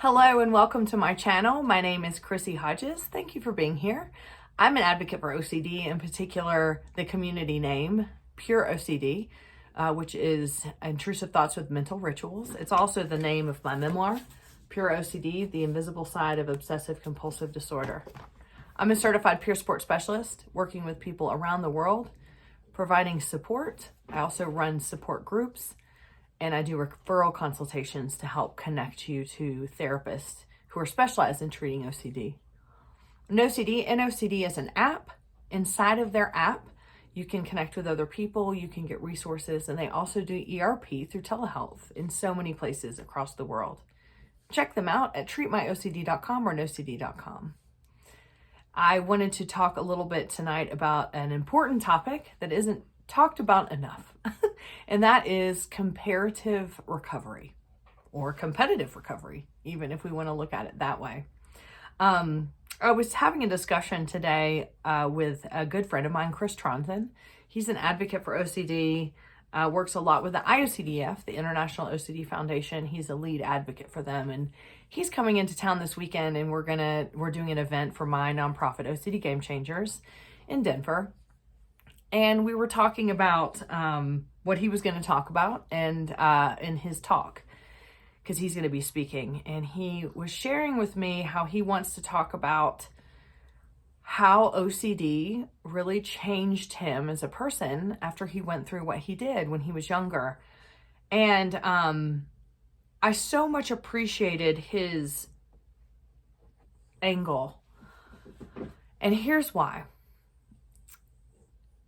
Hello and welcome to my channel. My name is Chrissy Hodges. Thank you for being here. I'm an advocate for OCD, in particular the community name, Pure OCD, which is Intrusive Thoughts with Mental Rituals. It's also the name of my memoir, Pure OCD, The Invisible Side of Obsessive Compulsive Disorder. I'm a certified peer support specialist working with people around the world, providing support. I also run support groups, and I do referral consultations to help connect you to therapists who are specialized in treating OCD. NOCD is an app. Inside of their app, you can connect with other people, you can get resources, and they also do ERP through telehealth in so many places across the world. Check them out at treatmyocd.com or nocd.com. I wanted to talk a little bit tonight about an important topic that isn't talked about enough, and that is comparative recovery or competitive recovery, even if we want to look at it that way. I was having a discussion today with a good friend of mine, Chris Tronson. He's an advocate for OCD, works a lot with the IOCDF, the International OCD Foundation. He's a lead advocate for them, and he's coming into town this weekend, and we're doing an event for my nonprofit OCD Game Changers in Denver. And we were talking about what he was going to talk about and in his talk, because he's going to be speaking. And he was sharing with me how he wants to talk about how OCD really changed him as a person after he went through what he did when he was younger. And I so much appreciated his angle. And here's why.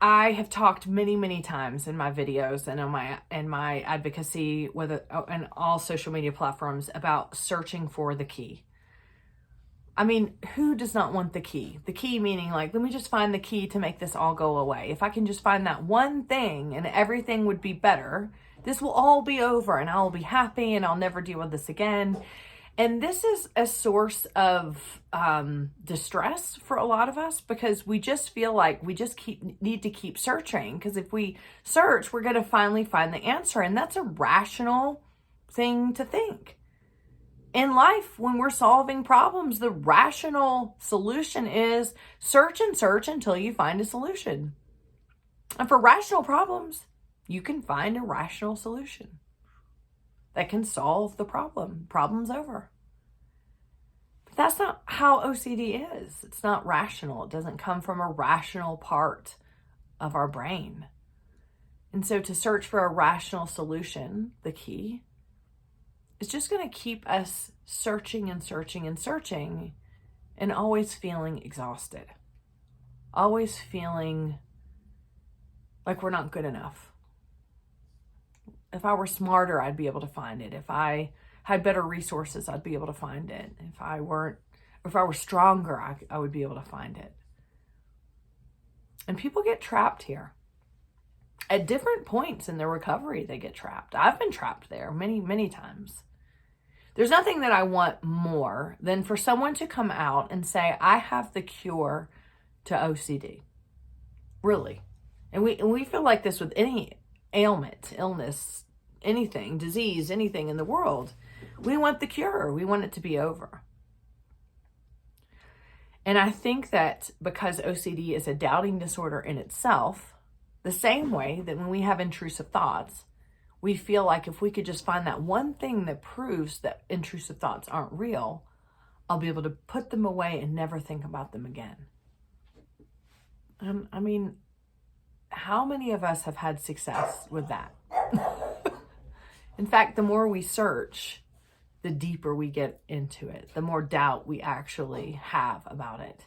I have talked many times in my videos and on my advocacy and all social media platforms about searching for the key. I mean, who does not want the key? The key meaning like, let me just find the key to make this all go away. If I can just find that one thing and everything would be better, this will all be over and I'll be happy and I'll never deal with this again. And this is a source of distress for a lot of us, because we just feel like we just need to keep searching, because if we search, we're going to finally find the answer. And that's a rational thing to think. In life, when we're solving problems, the rational solution is search and search until you find a solution. And for rational problems, you can find a rational solution that can solve the problem. Problem's over. But that's not how OCD is. It's not rational. It doesn't come from a rational part of our brain. And so to search for a rational solution, the key, is just going to keep us searching and searching and searching, and always feeling exhausted. Always feeling like we're not good enough. If I were smarter, I'd be able to find it. If I had better resources, I'd be able to find it. If I were stronger, I would be able to find it. And people get trapped here. At different points in their recovery, they get trapped. I've been trapped there many times. There's nothing that I want more than for someone to come out and say, I have the cure to OCD. Really. And we feel like this with any ailment, illness, anything, disease, anything in the world. We want the cure. We want it to be over. And I think that because OCD is a doubting disorder in itself, the same way that when we have intrusive thoughts, we feel like if we could just find that one thing that proves that intrusive thoughts aren't real, I'll be able to put them away and never think about them again. I mean, how many of us have had success with that? In fact, the more we search, the deeper we get into it, the more doubt we actually have about it.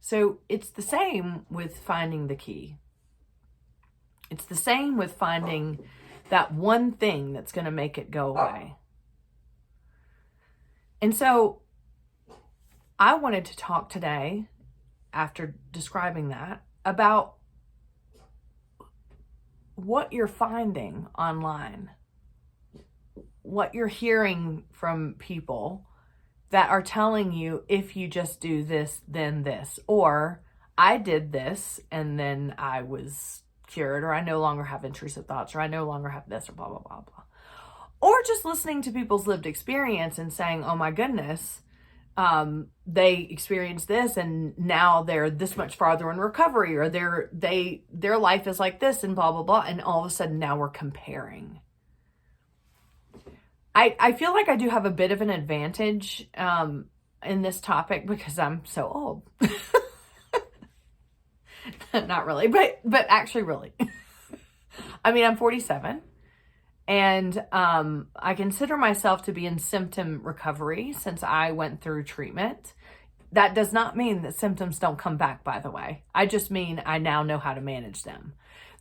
So it's the same with finding the key. It's the same with finding that one thing that's going to make it go away. And so I wanted to talk today, after describing that, about what you're finding online, what you're hearing from people that are telling you, if you just do this, then this, or I did this and then I was cured, or I no longer have intrusive thoughts, or I no longer have this, or blah, blah, blah, blah. or just listening to people's lived experience and saying, oh my goodness, they experienced this and now they're this much farther in recovery, or their life is like this and blah, blah, blah. And all of a sudden now we're comparing. I feel like I do have a bit of an advantage, in this topic because I'm so old. Not really, but actually really. I mean, I'm 47 and, I consider myself to be in symptom recovery since I went through treatment. That does not mean that symptoms don't come back, by the way. I just mean I now know how to manage them.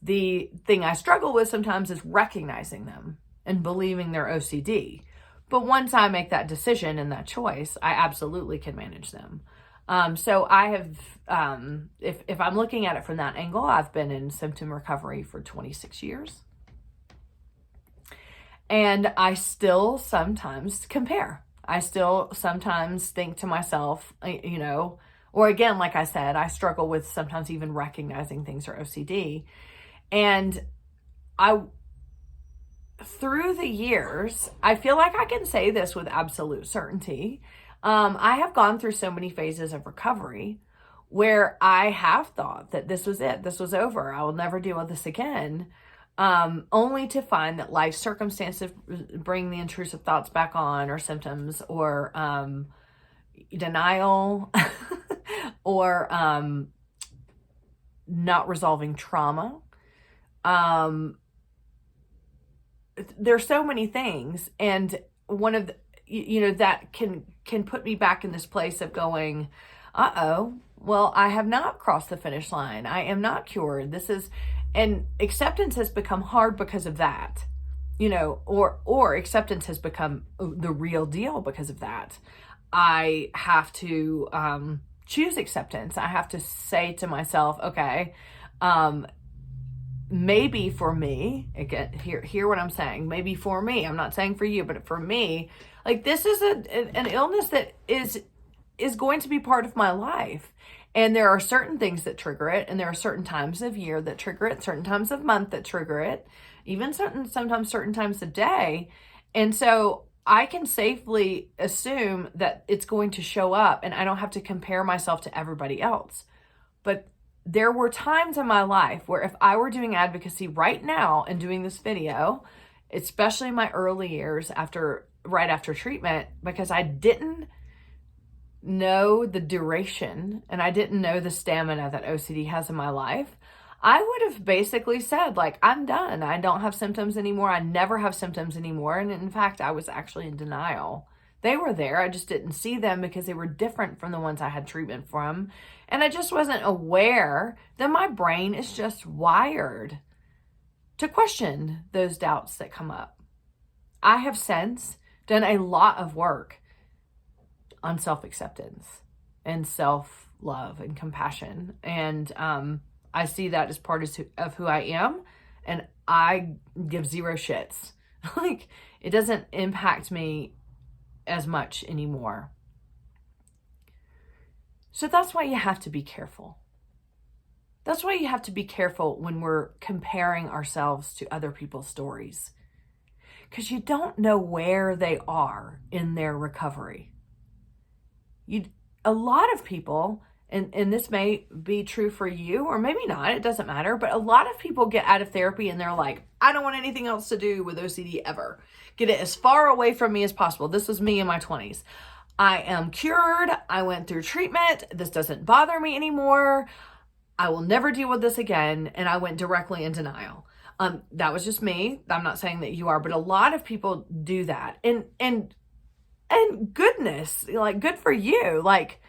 The thing I struggle with sometimes is recognizing them and believing they're OCD. But once I make that decision and that choice, I absolutely can manage them. So I have, if I'm looking at it from that angle, I've been in symptom recovery for 26 years. And I still sometimes compare. I still sometimes think to myself, you know, or again, like I said, I struggle with sometimes even recognizing things are OCD. And through the years, I feel like I can say this with absolute certainty. I have gone through so many phases of recovery where I have thought that this was it. This was over. I will never deal with this again. Only to find that life circumstances bring the intrusive thoughts back on, or symptoms, or denial, or not resolving trauma. There's so many things, and one of the, you know, that can put me back in this place of going, well, I have not crossed the finish line. I am not cured. And acceptance has become hard because of that, you know, or acceptance has become the real deal because of that. I have to choose acceptance. I have to say to myself, okay, maybe for me, again, hear what I'm saying, maybe for me, I'm not saying for you, but for me, like this is an illness that is going to be part of my life. And there are certain things that trigger it, and there are certain times of year that trigger it, certain times of month that trigger it, even sometimes certain times of day. And so I can safely assume that it's going to show up, and I don't have to compare myself to everybody else. But there were times in my life where if I were doing advocacy right now and doing this video, especially in my early years right after treatment, because I didn't know the duration and I didn't know the stamina that OCD has in my life, I would have basically said, like, I'm done. I don't have symptoms anymore. I never have symptoms anymore. And in fact, I was actually in denial. They were there. I just didn't see them because they were different from the ones I had treatment from. And I just wasn't aware that my brain is just wired to question those doubts that come up. I have since done a lot of work on self-acceptance and self-love and compassion. And I see that as part of who I am. And I give zero shits. Like, it doesn't impact me as much anymore. So that's why you have to be careful. That's why you have to be careful when we're comparing ourselves to other people's stories, because you don't know where they are in their recovery. A lot of people, and this may be true for you or maybe not, it doesn't matter, but a lot of people get out of therapy and they're like, I don't want anything else to do with OCD ever. Get it as far away from me as possible. This was me in my 20s. I am cured. I went through treatment. This doesn't bother me anymore. I will never deal with this again. And I went directly in denial. That was just me. I'm not saying that you are, but a lot of people do that. And goodness, like, good for you. Like,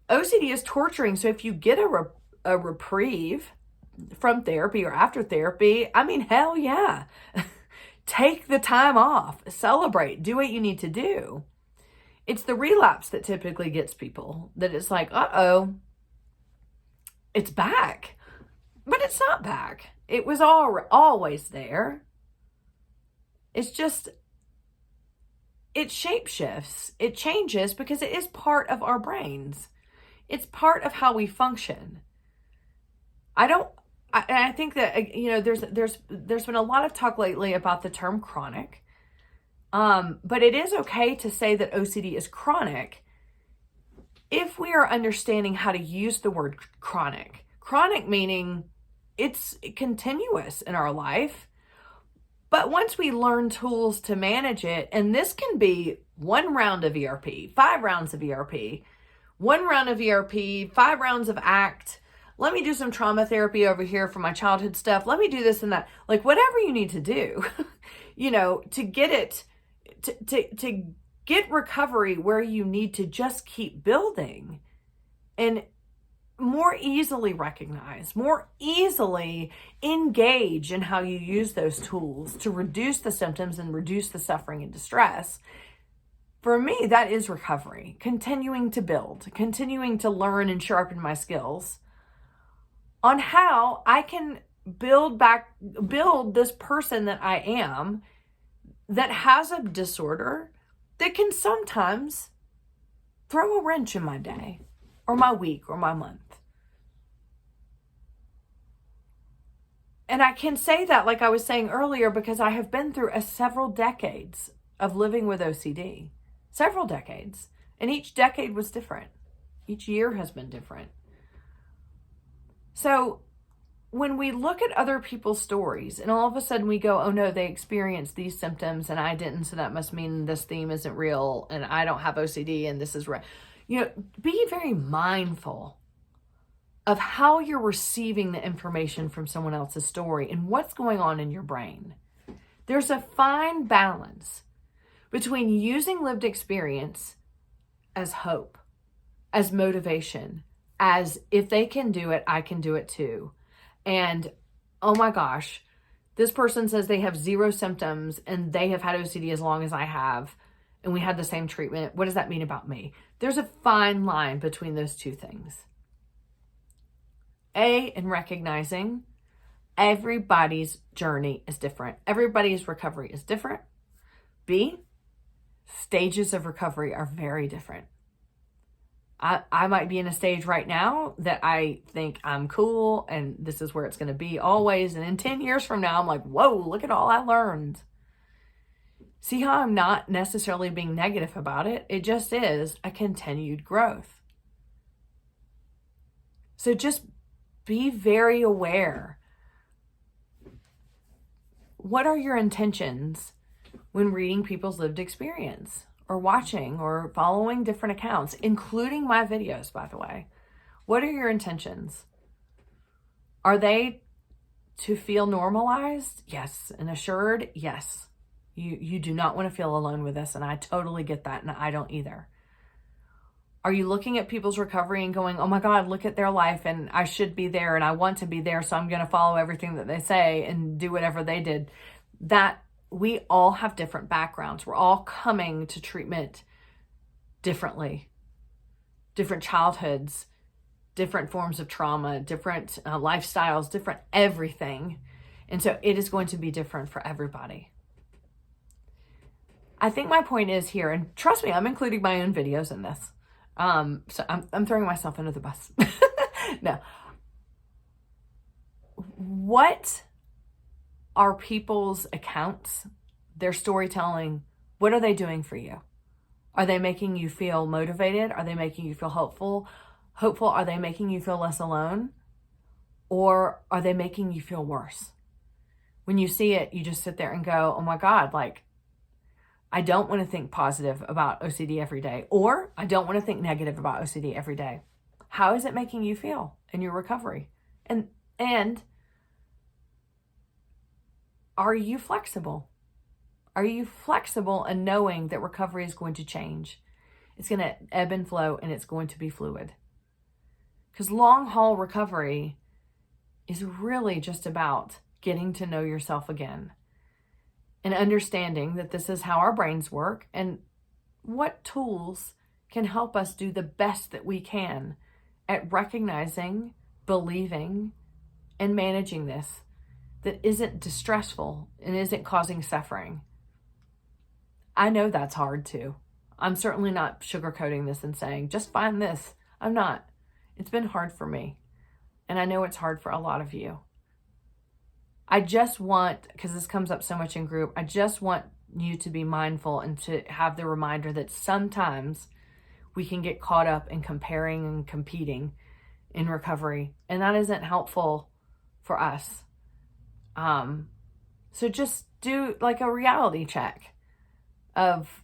OCD is torturing. So if you get a reprieve from therapy or after therapy, I mean, hell yeah. Take the time off, celebrate, do what you need to do. It's the relapse that typically gets people, that it's like, uh-oh, it's back. But it's not back. It was always there. It's just, it shapeshifts. It changes because it is part of our brains. It's part of how we function. I think that, you know, there's been a lot of talk lately about the term chronic. But it is okay to say that OCD is chronic if we are understanding how to use the word chronic. Chronic meaning it's continuous in our life. But once we learn tools to manage it, and this can be 1 round of ERP, 5 rounds of ERP, 1 round of ERP, 5 rounds of ACT. Let me do some trauma therapy over here for my childhood stuff. Let me do this and that. Like whatever you need to do, to get it, to get recovery where you need to just keep building and more easily recognize, more easily engage in how you use those tools to reduce the symptoms and reduce the suffering and distress. For me, that is recovery, continuing to build, continuing to learn and sharpen my skills on how I can build this person that I am that has a disorder that can sometimes throw a wrench in my day or my week or my month. And I can say that, like I was saying earlier, because I have been through several decades of living with OCD. Several decades. And each decade was different. Each year has been different. So when we look at other people's stories and all of a sudden we go, oh no, they experienced these symptoms and I didn't, so that must mean this theme isn't real and I don't have OCD and this is real. Be very mindful of how you're receiving the information from someone else's story and what's going on in your brain. There's a fine balance between using lived experience as hope, as motivation, as if they can do it, I can do it too. And oh my gosh, this person says they have 0 symptoms and they have had OCD as long as I have, and we had the same treatment. What does that mean about me? There's a fine line between those two things. In recognizing everybody's journey is different. Everybody's recovery is different. B, stages of recovery are very different. I might be in a stage right now that I think I'm cool and this is where it's going to be always. And in 10 years from now, I'm like, whoa, look at all I learned. See how I'm not necessarily being negative about it? It just is a continued growth. So just be very aware. What are your intentions when reading people's lived experience or watching or following different accounts, including my videos, by the way? What are your intentions? Are they to feel normalized? Yes. And assured? Yes. You do not want to feel alone with this, and I totally get that, and I don't either. Are you looking at people's recovery and going, oh my God, look at their life and I should be there and I want to be there, so I'm going to follow everything that they say and do whatever they did? That we all have different backgrounds. We're all coming to treatment differently. Different childhoods, different forms of trauma, different lifestyles, different everything. And so it is going to be different for everybody. I think my point is here, and trust me, I'm including my own videos in this. So I'm throwing myself under the bus. No. What are people's accounts, their storytelling, what are they doing for you? Are they making you feel motivated? Are they making you feel hopeful? Are they making you feel less alone? Or are they making you feel worse? When you see it, you just sit there and go, oh my God, like, I don't want to think positive about OCD every day, or I don't want to think negative about OCD every day. How is it making you feel in your recovery? And are you flexible? Are you flexible in knowing that recovery is going to change? It's going to ebb and flow, and it's going to be fluid. Because long haul recovery is really just about getting to know yourself again and understanding that this is how our brains work and what tools can help us do the best that we can at recognizing, believing, and managing this that isn't distressful and isn't causing suffering. I know that's hard too. I'm certainly not sugarcoating this and saying, just find this. I'm not. It's been hard for me. And I know it's hard for a lot of you. I just want, because this comes up so much in group, I just want you to be mindful and to have the reminder that sometimes we can get caught up in comparing and competing in recovery, and that isn't helpful for us. So just do like a reality check of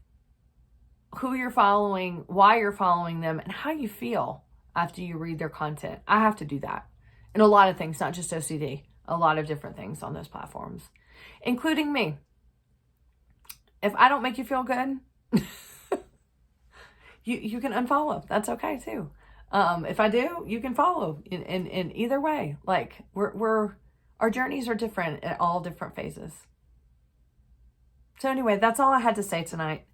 who you're following, why you're following them, and how you feel after you read their content. I have to do that. And a lot of things, not just OCD, a lot of different things on those platforms, including me. If I don't make you feel good, you can unfollow. That's okay too. If I do, you can follow in either way. Like our journeys are different at all different phases. So anyway, that's all I had to say tonight.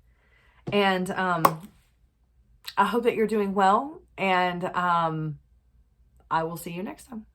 And I hope that you're doing well, and I will see you next time.